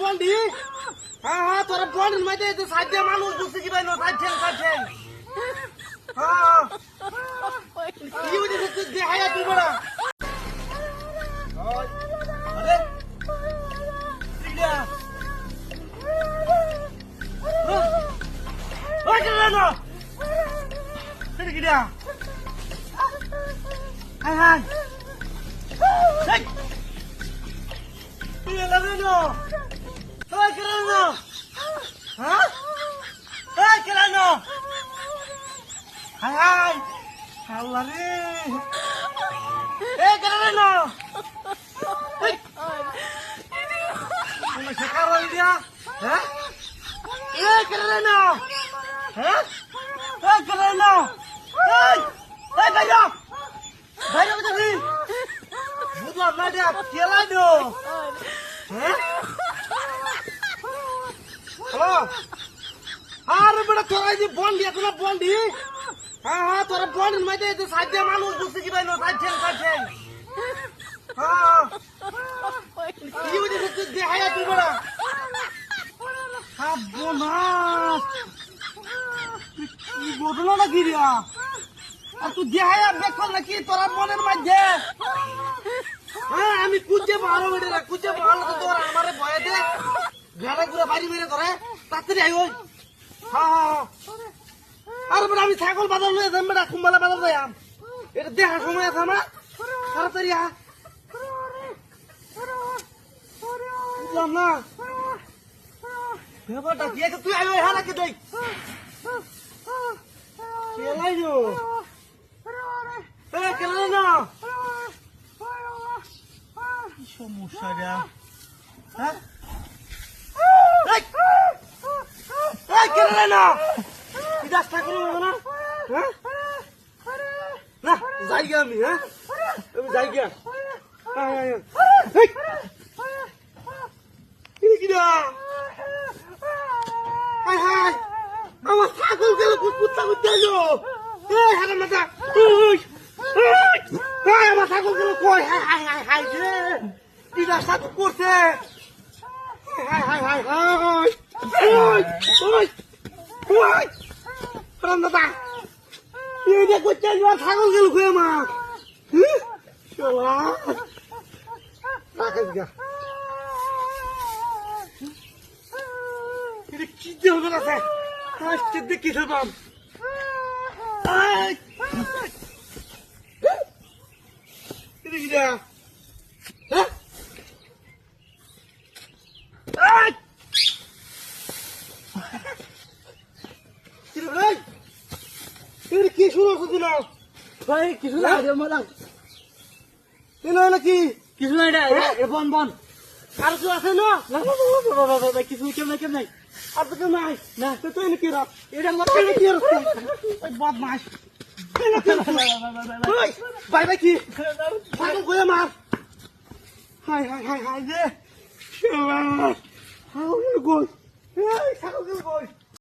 বন্ডি হ্যাঁ হ্যাঁ তোরা বন্ডির মধ্যে তো সাইডে মানুষ বুঝতে কি ভাই না সাইড হ্যাঁ কি হইছে তুই দেখায়া তুই বড় আরে ঠিকয়া ওই কেন না ঠিকয়া হাই হাই এই তুই লাগে না তুই কেন না হ্যাঁ এই কেন না হাই হাই আল্লাহ রে এই কেন না এই তুমি শেখার হই দিয়া হ্যাঁ এই কেন না হ্যাঁ এই কেন না এই এই ভাইয়া ভাইয়া কোথায় বুঝলাম না এটা কেলাই দো হ্যাঁ হ্যালো আরে বেটা তোরা যে বন্ডি এখন বন্ডি হ্যাঁ হ্যাঁ তোরা বন্ডির মধ্যে তো সাইডে মানুষ বুঝতে কি ভাই না সাইড হ্যাঁ কি হইছে তুই দেখায়া তুই বড় সর্বনাশ কি বদলো নাকি রিয়া আর তুই দেখায়া দেখল নাকি তোরা মনের মধ্যে হ্যাঁ আমি কুচে ভালো বেটে না কুচে ভালো তো তোর আমারে ভয়ে দে ঘরে ঘুরে বাড়ি মেরে ধরে তাড়াতাড়ি আই ওই হ্যাঁ হ্যাঁ আর বেটা আমি ছাগল বাজার লয়ে যাম বেটা কুম্বালা বাজার যাইম এটা দেখার সময় আছে আমার তাড়াতাড়ি আ বুঝলাম না ব্যাপারটা কি আছে তুই আই ওই হ্যাঁ নাকি দেখ কেলাই যো এ কেলাই না কি সমস্যা রে হ্যাঁ এই কেলাই না তুই রাস্তা করে না হ্যাঁ না যাই গিয়া আমি হ্যাঁ আমি যাই গিয়া হাই হাই আমার ছাগল গেল কুত্তা কুত্তা এলো এই হারা মাথা আমার ছাগল গেল কই হাই হাই হাই হাই রে কি রাস্তা তো করছে হাই হাই হাই হাই ওই ওই ওই প্রাণ দাদা এই যে কুত্তা ছাগল গেল কই আমার চলা রাখে গা এটা কি যে হবে না স্যার আজকে দেখি সবাম এটা কি যা হ্যাঁ কি শুরু করছিল ভাই কিছু না নাকি কিছু নাই বন বন আর কিছু আছে না কিছু কেমন নাই আর তো কেউ নাই না তো তুই কি রাখ এটা আমার কি বদমাস বাই বাই কি ছাগল কই আমার হাই হাই হাই হাই রে ছাগল কই ছাগল কই